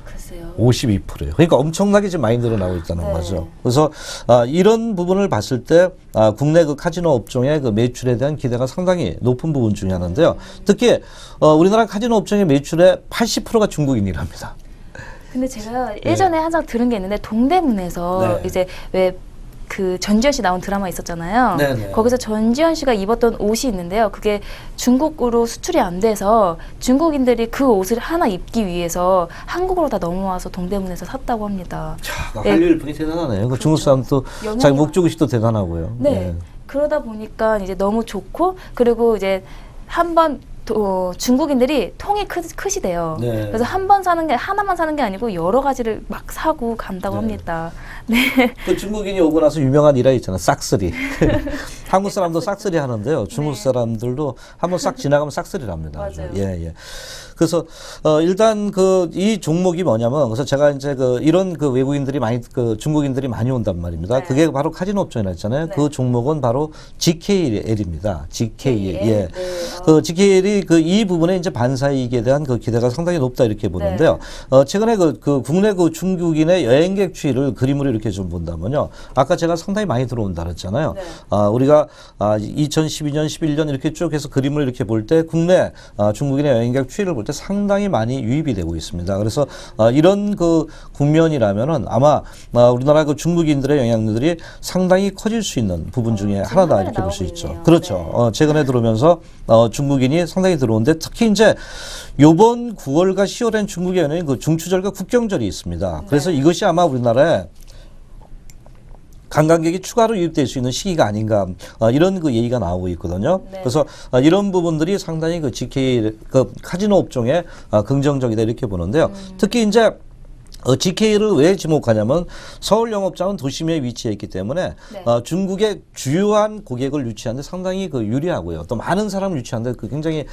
[SPEAKER 1] 글쎄요.
[SPEAKER 2] 52%예요. 그러니까 엄청나게 지금 많이 늘어나고 있다는
[SPEAKER 1] 네.
[SPEAKER 2] 거죠. 그래서 이런 부분을 봤을 때 국내 그 카지노 업종의 그 매출에 대한 기대가 상당히 높은 부분 중에 하나인데요. 특히 우리나라 카지노 업종의 매출의 80%가 중국인이랍니다.
[SPEAKER 1] 근데 제가 예전에 항상 들은 게 있는데 동대문에서
[SPEAKER 2] 네.
[SPEAKER 1] 이제 왜 그 전지현 씨 나온 드라마 있었잖아요.
[SPEAKER 2] 네네.
[SPEAKER 1] 거기서 전지현 씨가 입었던 옷이 있는데요. 그게 중국으로 수출이 안 돼서 중국인들이 그 옷을 하나 입기 위해서 한국으로 다 넘어와서 동대문에서 샀다고 합니다.
[SPEAKER 2] 자, 한일 분이 대단하네요. 그 중국 사람도
[SPEAKER 1] 영향이
[SPEAKER 2] 자기 목주고식도 대단하고요.
[SPEAKER 1] 네. 그러다 보니까 이제 너무 좋고 그리고 이제 한번 중국인들이 통이 크시대요.
[SPEAKER 2] 네.
[SPEAKER 1] 그래서 한 번 사는 게 하나만 사는 게 아니고 여러 가지를 막 사고 간다고
[SPEAKER 2] 네.
[SPEAKER 1] 합니다. 네.
[SPEAKER 2] 그 중국인이 오고 나서 유명한 일화 있잖아. 싹쓸이. 한국 사람도 싹쓸이 하는데요. 중국
[SPEAKER 1] 네.
[SPEAKER 2] 사람들도 한번 싹 지나가면 싹쓸이랍니다. 아주.
[SPEAKER 1] 맞아요.
[SPEAKER 2] 예, 예. 그래서 일단 이 종목이 뭐냐면 그래서 제가 이제 이런 외국인들이 많이 중국인들이 많이 온단 말입니다.
[SPEAKER 1] 네.
[SPEAKER 2] 그게 바로 카지노 업종이라 했잖아요.
[SPEAKER 1] 네.
[SPEAKER 2] 그 종목은 바로 GKL입니다. GKL. 예.
[SPEAKER 1] 네.
[SPEAKER 2] GKL이 이 부분에 이제 반사이익에 대한 기대가 상당히 높다 이렇게 보는데요. 최근에 국내 중국인의 여행객 추이를 그림으로 이렇게 좀 본다면요. 아까 제가 상당히 많이 들어온다 그랬잖아요.
[SPEAKER 1] 네.
[SPEAKER 2] 우리가 2012년, 11년 이렇게 쭉 해서 그림을 이렇게 볼 때 국내 중국인의 여행객 추이를 볼 때 상당히 많이 유입이 되고 있습니다. 그래서 이런 국면이라면은 아마 우리나라 중국인들의 영향력들이 상당히 커질 수 있는 부분 중에 하나다 이렇게 볼 수 있죠.
[SPEAKER 1] 있네요.
[SPEAKER 2] 그렇죠.
[SPEAKER 1] 네.
[SPEAKER 2] 최근에 들어오면서 중국인이 상당히 들어오는데 특히 이제 요번 9월과 10월엔 중국에는 중추절과 국경절이 있습니다. 그래서 이것이 아마 우리나라에 관광객이 추가로 유입될 수 있는 시기가 아닌가 이런 얘기가 나오고 있거든요.
[SPEAKER 1] 네.
[SPEAKER 2] 그래서 이런 부분들이 상당히 GK 카지노 업종에 긍정적이다 이렇게 보는데요. 특히 이제 GK를 왜 지목하냐면 서울 영업장은 도심에 위치해 있기 때문에
[SPEAKER 1] 네.
[SPEAKER 2] 중국의 주요한 고객을 유치하는데 상당히 유리하고요. 또 많은 사람을 유치하는데 굉장히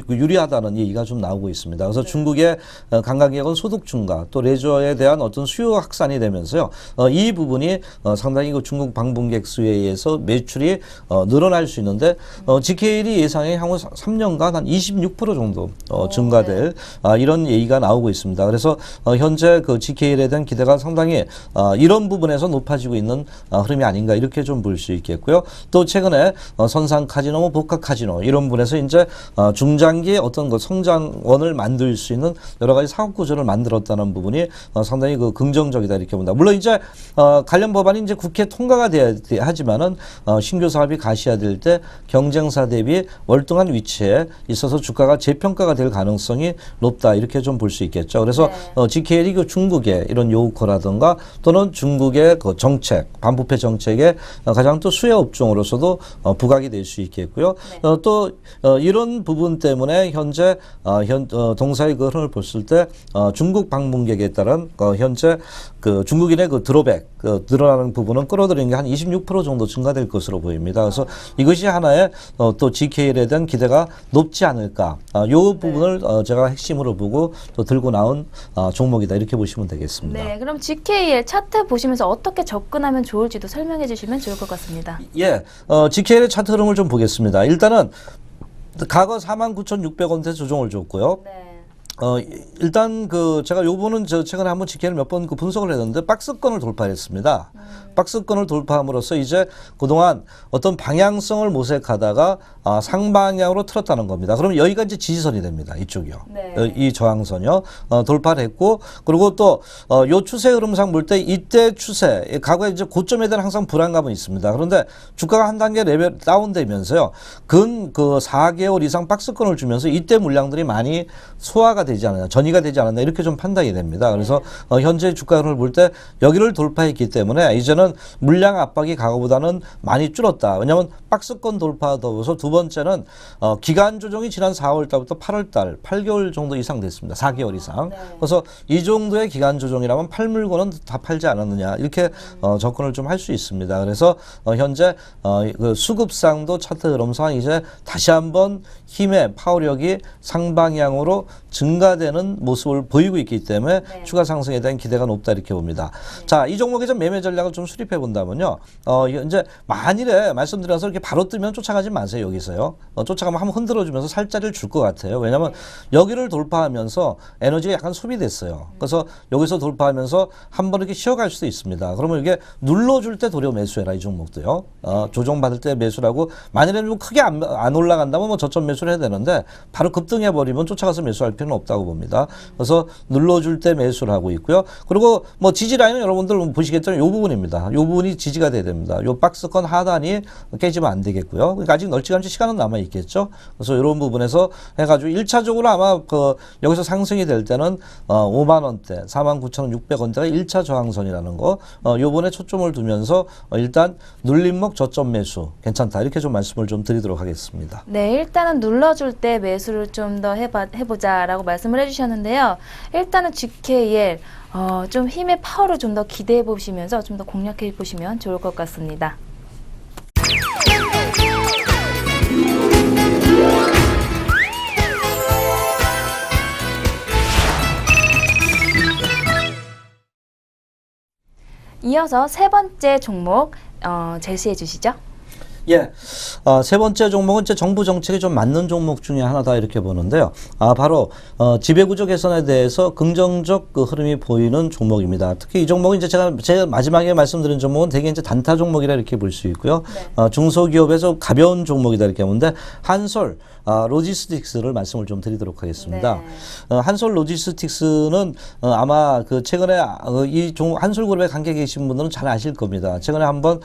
[SPEAKER 2] 유리하다는 얘기가 좀 나오고 있습니다. 그래서
[SPEAKER 1] 네.
[SPEAKER 2] 중국의 관광객은 소득 증가 또 레저에 대한 어떤 수요 확산이 되면서요. 이 부분이 상당히 중국 방문객 수에 의해서 매출이 늘어날 수 있는데 GKL이 예상에 향후 3년간 한 26% 정도 증가될 이런 얘기가 나오고 있습니다. 그래서 현재 GKL에 대한 기대가 상당히 이런 부분에서 높아지고 있는 흐름이 아닌가 이렇게 좀 볼 수 있겠고요. 또 최근에 선상 카지노, 복합 카지노 이런 부분에서 이제 중장기 어떤 성장원을 만들 수 있는 여러 가지 사업 구조를 만들었다는 부분이 상당히 긍정적이다 이렇게 본다. 물론 이제 관련 법안이 이제 국회 통과가 돼야 하지만은 신규 사업이 가시화될 때 경쟁사 대비 월등한 위치에 있어서 주가가 재평가가 될 가능성이 높다 이렇게 좀 볼 수 있겠죠. 그래서 GKL이 중국의 이런 요우커라든가 또는 중국의 정책, 반부패 정책의 가장 또 수혜 업종으로서도 부각이 될 수 있겠고요.
[SPEAKER 1] 네.
[SPEAKER 2] 또 이런 부분 때문에 현재 동사의 흐름을 봤을 때 중국 방문객에 따른 현재 중국인의 드롭백 늘어나는 부분은 끌어들이는 게 한 26% 정도 증가될 것으로 보입니다. 그래서 이것이 하나의 또 GKL에 대한 기대가 높지 않을까. 요 부분을 제가 핵심으로 보고 또 들고 나온 종목이다 이렇게 보시면 되겠습니다.
[SPEAKER 1] 네, 그럼 GKL 차트 보시면서 어떻게 접근하면 좋을지도 설명해 주시면 좋을 것 같습니다.
[SPEAKER 2] 예, GKL의 차트 흐름을 좀 보겠습니다. 일단은 과거 49,600원대 조정을 줬고요.
[SPEAKER 1] 네.
[SPEAKER 2] 일단 제가 요번은 최근에 한번 GK를 몇 번 분석을 했는데 박스권을 돌파했습니다. 박스권을 돌파함으로써 이제 그동안 어떤 방향성을 모색하다가 상방향으로 틀었다는 겁니다. 그러면 여기가 이제 지지선이 됩니다. 이쪽이요.
[SPEAKER 1] 네.
[SPEAKER 2] 이 저항선이요. 돌파를 했고 그리고 또 요 추세 흐름상 볼 때 이때 추세 과거에 이제 고점에 대한 항상 불안감은 있습니다. 그런데 주가가 한 단계 레벨 다운되면서요. 근 4개월 이상 박스권을 주면서 이때 물량들이 많이 소화가 되지 않았나, 전이가 되지 않았나 이렇게 좀 판단이 됩니다. 그래서 현재 주가 흐름을 볼 때 여기를 돌파했기 때문에 이제는 물량 압박이 과거보다는 많이 줄었다. 왜냐하면 박스권 돌파 더불어서 두 번째는 기간 조정이 지난 4월 달부터 8월 달 8개월 정도 이상 됐습니다. 4개월 이상.
[SPEAKER 1] 네.
[SPEAKER 2] 그래서 이 정도의 기간 조정이라면 팔 물건은 다 팔지 않았느냐 이렇게 접근을 좀 할 수 있습니다. 그래서 현재 수급상도 차트 흐름상 이제 다시 한번 힘의 파워력이 상방향으로 증가되는 모습을 보이고 있기 때문에
[SPEAKER 1] 네.
[SPEAKER 2] 추가 상승에 대한 기대가 높다 이렇게 봅니다. 자, 이 종목의 좀 매매 전략을 좀 수립해 본다면요. 이제 만일에 말씀드려서 이렇게 바로 뜨면 쫓아가지 마세요. 여기서요. 쫓아가면 한번 흔들어주면서 살짜리를 줄 것 같아요. 왜냐하면 여기를 돌파하면서 에너지가 약간 소비됐어요. 그래서 여기서 돌파하면서 한번 이렇게 쉬어갈 수도 있습니다. 그러면 이게 눌러줄 때 도려 매수해라 이 종목도요. 조정받을 때 매수라고 만일에 좀 크게 안 올라간다면 뭐 저점 매수를 해야 되는데 바로 급등해 버리면 쫓아가서 매수할 필요는 없다고 봅니다. 그래서 눌러줄 때 매수를 하고 있고요. 그리고 뭐 지지 라인은 여러분들 보시겠지만 이 부분입니다. 이 부분이 지지가 돼야 됩니다. 이 박스권 하단이 깨지면 안 되겠고요. 그러니까 아직 널찍한 시간은 남아 있겠죠. 그래서 이런 부분에서 해가지고 1차적으로 아마 여기서 상승이 될 때는 5만 원대, 49,600원대가 1차 저항선이라는 거. 요번에 초점을 두면서 일단 눌림목 저점 매수 괜찮다 이렇게 좀 말씀을 좀 드리도록 하겠습니다.
[SPEAKER 1] 네, 일단은 눌러줄 때 매수를 좀 더 해보자라고 말씀을 해주셨는데요. 일단은 GKL 좀 힘의 파워를 좀 더 기대해 보시면서 좀 더 공략해 보시면 좋을 것 같습니다. 이어서 세 번째 종목 제시해 주시죠.
[SPEAKER 2] 예. 세 번째 종목은 이제 정부 정책에 좀 맞는 종목 중에 하나다 이렇게 보는데요. 바로 지배구조 개선에 대해서 긍정적 그 흐름이 보이는 종목입니다. 특히 이 종목은 이제 제가 마지막에 말씀드린 종목은 대개 이제 단타 종목이라 이렇게 볼 수 있고요.
[SPEAKER 1] 네.
[SPEAKER 2] 중소기업에서 가벼운 종목이다 이렇게 보는데 한솔 로지스틱스를 말씀을 좀 드리도록 하겠습니다.
[SPEAKER 1] 네.
[SPEAKER 2] 한솔 로지스틱스는 아마 그 최근에 한솔그룹에 관계 계신 분들은 잘 아실 겁니다. 최근에 한번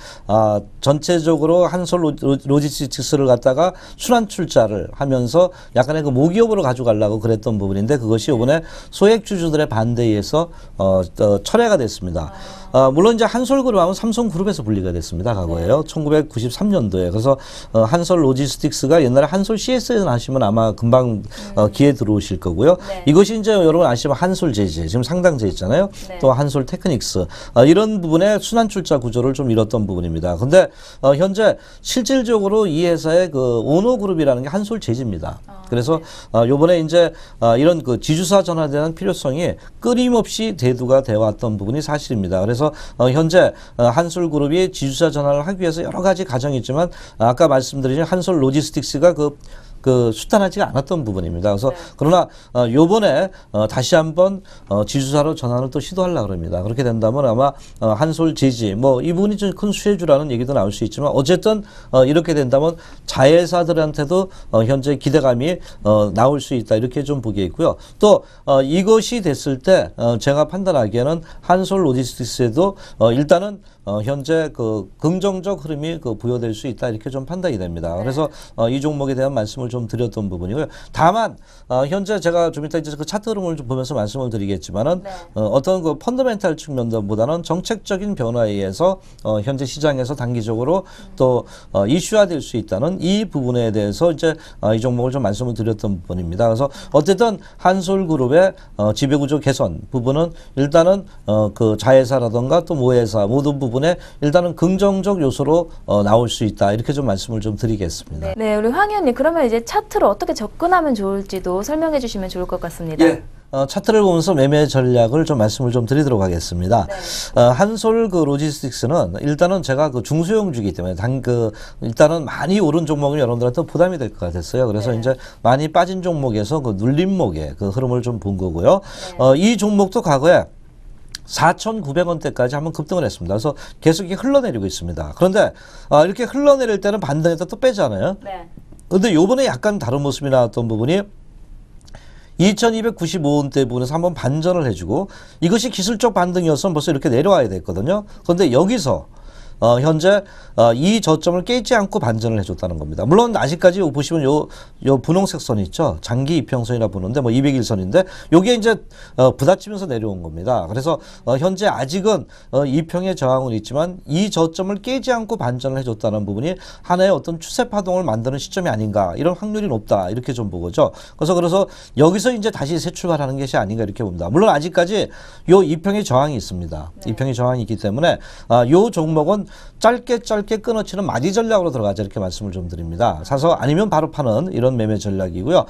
[SPEAKER 2] 전체적으로 한솔 로지스틱스를 갖다가 순환 출자를 하면서 약간의 그 모기업으로 가져가려고 그랬던 부분인데 그것이 이번에 소액 주주들의 반대에 의해서 철회가 됐습니다. 물론 이제 한솔그룹하면 삼성그룹에서 분리가 됐습니다. 과거에요. 1993년도에. 그래서 한솔 로지스틱스가 옛날에 한솔 CS에서 하시면 아마 금방 기회 들어오실 거고요.
[SPEAKER 1] 네.
[SPEAKER 2] 이것이 이제 여러분 아시면 한솔 제재, 지금 상당제 있잖아요.
[SPEAKER 1] 네.
[SPEAKER 2] 또 한솔 테크닉스 이런 부분에 순환 출자 구조를 좀 잃었던 부분입니다. 근데 현재 실질적으로 이 회사의 그 오너그룹이라는 게 한솔 제지입니다. 그래서 요번에 이제 이런 그 지주사 전환에 대한 필요성이 끊임없이 대두가 되어 왔던 부분이 사실입니다. 그래서 현재 한솔그룹이 지주사 전환을 하기 위해서 여러 가지 과정이 있지만 아까 말씀드린 한솔 로지스틱스가 그 수탄하지가 않았던 부분입니다. 그래서 그러나 요번에 다시 한번 지주사로 전환을 또 시도하려고 합니다. 그렇게 된다면 아마 한솔 제지 뭐 이 부분이 좀 큰 수혜주라는 얘기도 나올 수 있지만 어쨌든 이렇게 된다면 자회사들한테도 현재 기대감이 나올 수 있다 이렇게 좀 보기에 있고요. 또 이것이 됐을 때 제가 판단하기에는 한솔 로지스틱스에도 일단은 현재 그 긍정적 흐름이 부여될 수 있다 이렇게 좀 판단이 됩니다. 그래서 이 종목에 대한 말씀을 좀 드렸던 부분이고요. 다만 현재 제가 좀 이따 이제 그 차트 흐름을 좀 보면서 말씀을 드리겠지만은 어떤 그 펀더멘탈 측면보다는 정책적인 변화에 의해서 현재 시장에서 단기적으로 또 이슈화될 수 있다는 이 부분에 대해서 이제 이 종목을 좀 말씀을 드렸던 부분입니다. 그래서 어쨌든 한솔그룹의 지배구조 개선 부분은 일단은 그 자회사라든가 또 모회사 모든 부분에 일단은 긍정적 요소로 나올 수 있다 이렇게 좀 말씀을 좀 드리겠습니다.
[SPEAKER 1] 네, 우리 황 의원님 그러면 이제 차트로 어떻게 접근하면 좋을지도 설명해 주시면 좋을 것 같습니다.
[SPEAKER 2] 예. 차트를 보면서 매매 전략을 좀 말씀을 좀 드리도록 하겠습니다. 한솔 그 로지스틱스는 일단은 제가 그 중소형주기 때문에 일단은 많이 오른 종목은 여러분들한테 부담이 될 것 같았어요. 그래서 이제 많이 빠진 종목에서 그 눌림목의 그 흐름을 좀 본 거고요. 이 종목도 과거에 4,900원대까지 한번 급등을 했습니다. 그래서 계속 이렇게 흘러내리고 있습니다. 그런데 이렇게 흘러내릴 때는 반등했다 또 빼잖아요.
[SPEAKER 1] 네.
[SPEAKER 2] 근데 요번에 약간 다른 모습이 나왔던 부분이 2295원대 부분에서 한번 반전을 해주고 이것이 기술적 반등이었으면 벌써 이렇게 내려와야 됐거든요. 그런데 여기서 현재 이 저점을 깨지 않고 반전을 해줬다는 겁니다. 물론 아직까지 보시면 요 분홍색 선이 있죠. 장기 이평선이라 부르는데 뭐 200일선인데 요게 이제 부딪히면서 내려온 겁니다. 그래서 현재 아직은 이평의 저항은 있지만 이 저점을 깨지 않고 반전을 해줬다는 부분이 하나의 어떤 추세 파동을 만드는 시점이 아닌가 이런 확률이 높다 이렇게 좀 보고죠. 그래서 여기서 이제 다시 새 출발하는 것이 아닌가 이렇게 봅니다. 물론 아직까지 요 이평의 저항이 있습니다. 이평의 저항이 있기 때문에 요 종목은 짧게 끊어치는 마디 전략으로 들어가자 이렇게 말씀을 좀 드립니다. 사서 아니면 바로 파는 이런 매매 전략이고요.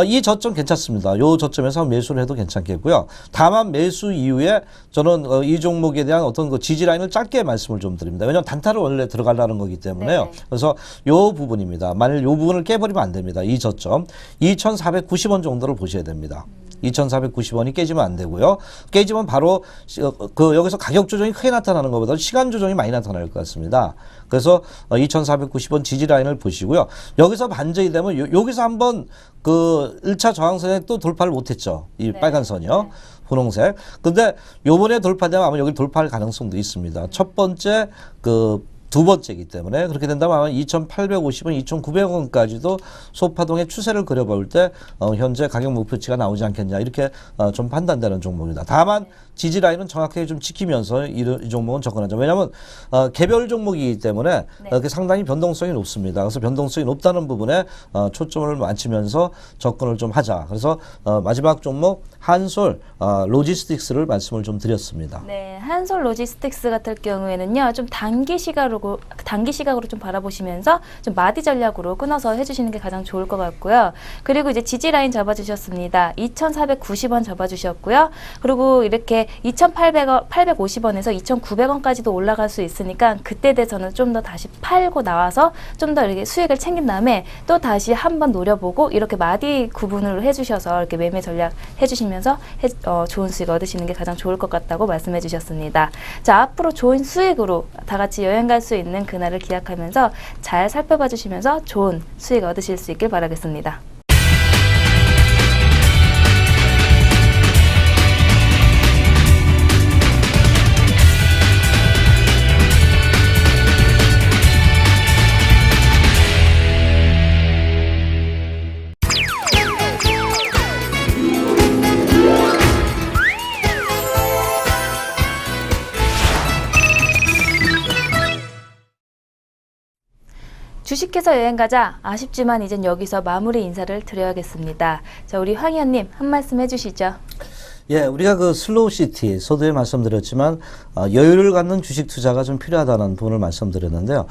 [SPEAKER 2] 이 저점 괜찮습니다. 요 저점에서 매수를 해도 괜찮겠고요. 다만 매수 이후에 저는 이 종목에 대한 어떤 그 지지 라인을 짧게 말씀을 좀 드립니다. 왜냐하면 단타를 원래 들어가려는 거기 때문에요. 그래서 요 부분입니다. 만일 요 부분을 깨버리면 안 됩니다. 이 저점 2,490원 정도를 보셔야 됩니다. 2,490원이 깨지면 안 되고요. 깨지면 바로 여기서 가격 조정이 크게 나타나는 것보다 시간 조정이 많이 나타날 것 같습니다. 그래서 2,490원 지지 라인을 보시고요. 여기서 반전이 되면 여기서 한번 그 1차 저항선에 또 돌파를 못했죠. 이 빨간 선이요. 분홍색. 근데 요번에 돌파되면 아마 여기 돌파할 가능성도 있습니다. 첫 번째 두 번째이기 때문에 그렇게 된다면 아마 2,850원, 2,900원까지도 소파동의 추세를 그려볼 때 현재 가격 목표치가 나오지 않겠냐 이렇게 좀 판단되는 종목입니다. 다만 지지 라인은 정확하게 좀 지키면서 이 종목은 접근하죠. 왜냐하면 개별 종목이기 때문에 상당히 변동성이 높습니다. 그래서 변동성이 높다는 부분에 초점을 맞추면서 접근을 좀 하자. 그래서 마지막 종목 한솔 로지스틱스를 말씀을 좀 드렸습니다.
[SPEAKER 1] 네, 한솔 로지스틱스 같은 경우에는요, 좀 단기 시가로 시각으로 좀 바라보시면서 좀 마디 전략으로 끊어서 해주시는 게 가장 좋을 것 같고요. 그리고 이제 지지 라인 잡아주셨습니다. 2,490원 잡아주셨고요. 그리고 이렇게 2,850원에서 2,900원까지도 올라갈 수 있으니까 그때 돼서는 좀 더 다시 팔고 나와서 좀 더 이렇게 수익을 챙긴 다음에 또 다시 한번 노려보고 이렇게 마디 구분을 해주셔서 이렇게 매매 전략 해주시면서 좋은 수익 얻으시는 게 가장 좋을 것 같다고 말씀해 주셨습니다. 자, 앞으로 좋은 수익으로 다 같이 여행 갈 수 있는 그날을 기약하면서 잘 살펴봐 주시면서 좋은 수익 얻으실 수 있길 바라겠습니다. 주식해서 여행 가자. 아쉽지만 이젠 여기서 마무리 인사를 드려야겠습니다. 자, 우리 황 의원님 한 말씀 해주시죠.
[SPEAKER 2] 예, 우리가 그 슬로우시티, 서두에 말씀드렸지만, 여유를 갖는 주식 투자가 좀 필요하다는 부분을 말씀드렸는데요.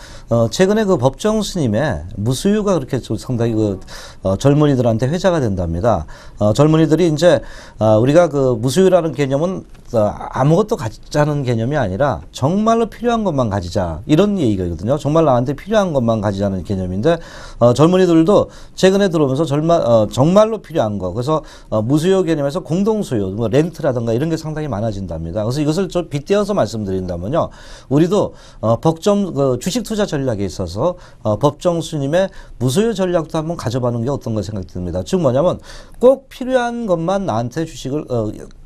[SPEAKER 2] 최근에 그 법정 스님의 무수유가 그렇게 좀 상당히 젊은이들한테 회자가 된답니다. 젊은이들이 이제, 우리가 그 무수유라는 개념은 아무것도 가지자는 개념이 아니라 정말로 필요한 것만 가지자. 이런 얘기거든요. 정말 나한테 필요한 것만 가지자는 개념인데, 젊은이들도 최근에 들어오면서 정말로 필요한 거. 그래서 무수유 개념에서 공동수요, 뭐 렌트라든가 이런 게 상당히 많아진답니다. 그래서 이것을 좀 빗대어서 말씀드린다면요. 우리도 주식 투자 전략에 있어서 법정 스님의 무수유 전략도 한번 가져보는 게 어떤 거 생각됩니다. 즉 뭐냐면 꼭 필요한 것만 나한테 주식을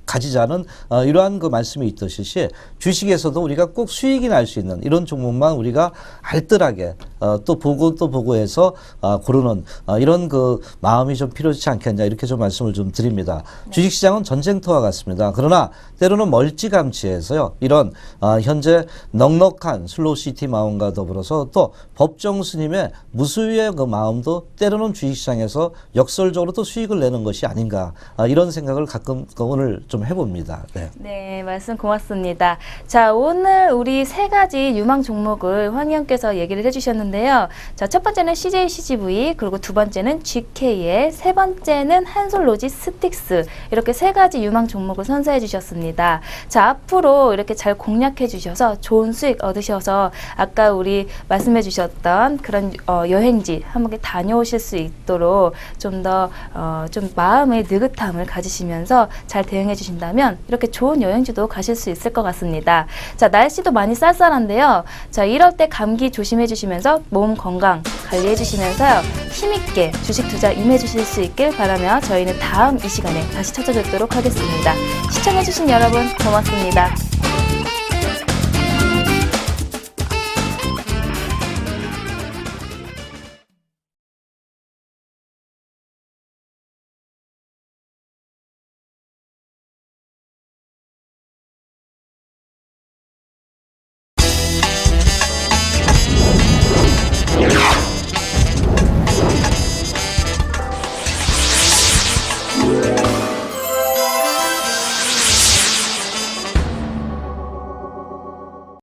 [SPEAKER 2] 가지자는 이러한 그 말씀이 있듯이 주식에서도 우리가 꼭 수익이 날 수 있는 이런 종목만 우리가 알뜰하게 또 보고 해서 고르는 이런 그 마음이 좀 필요하지 않겠냐 이렇게 좀 말씀을 좀 드립니다. 네. 주식시장은 전쟁터와 같습니다. 그러나 때로는 멀찌감치해서요. 이런 현재 넉넉한 슬로우시티 마음과 더불어서 또 법정 스님의 무수유의 그 마음도 때로는 주식시장에서 역설적으로 또 수익을 내는 것이 아닌가 이런 생각을 가끔 오늘 좀 해봅니다. 네.
[SPEAKER 1] 네, 말씀 고맙습니다. 자, 오늘 우리 세 가지 유망 종목을 황 의원께서 얘기를 해주셨는데요. 자, 첫 번째는 CJ CGV, 그리고 두 번째는 GKL, 세 번째는 한솔로지스틱스 이렇게 세 가지 유망 종목을 선사해 주셨습니다. 자, 앞으로 이렇게 잘 공략해 주셔서 좋은 수익 얻으셔서 아까 우리 말씀해 주셨던 그런 여행지 한번 다녀오실 수 있도록 좀 더 좀 마음의 느긋함을 가지시면서 잘 대응해 주신다면 이렇게 좋은 여행지도 가실 수 있을 것 같습니다. 자, 날씨도 많이 쌀쌀한데요. 자, 이럴 때 감기 조심해 주시면서 몸 건강 관리해 주시면서요. 힘있게 주식 투자 임해 주실 수 있길 바라며 저희는 다음 이 시간에 다시 찾아뵙도록 하겠습니다. 시청해 주신 여러분 고맙습니다.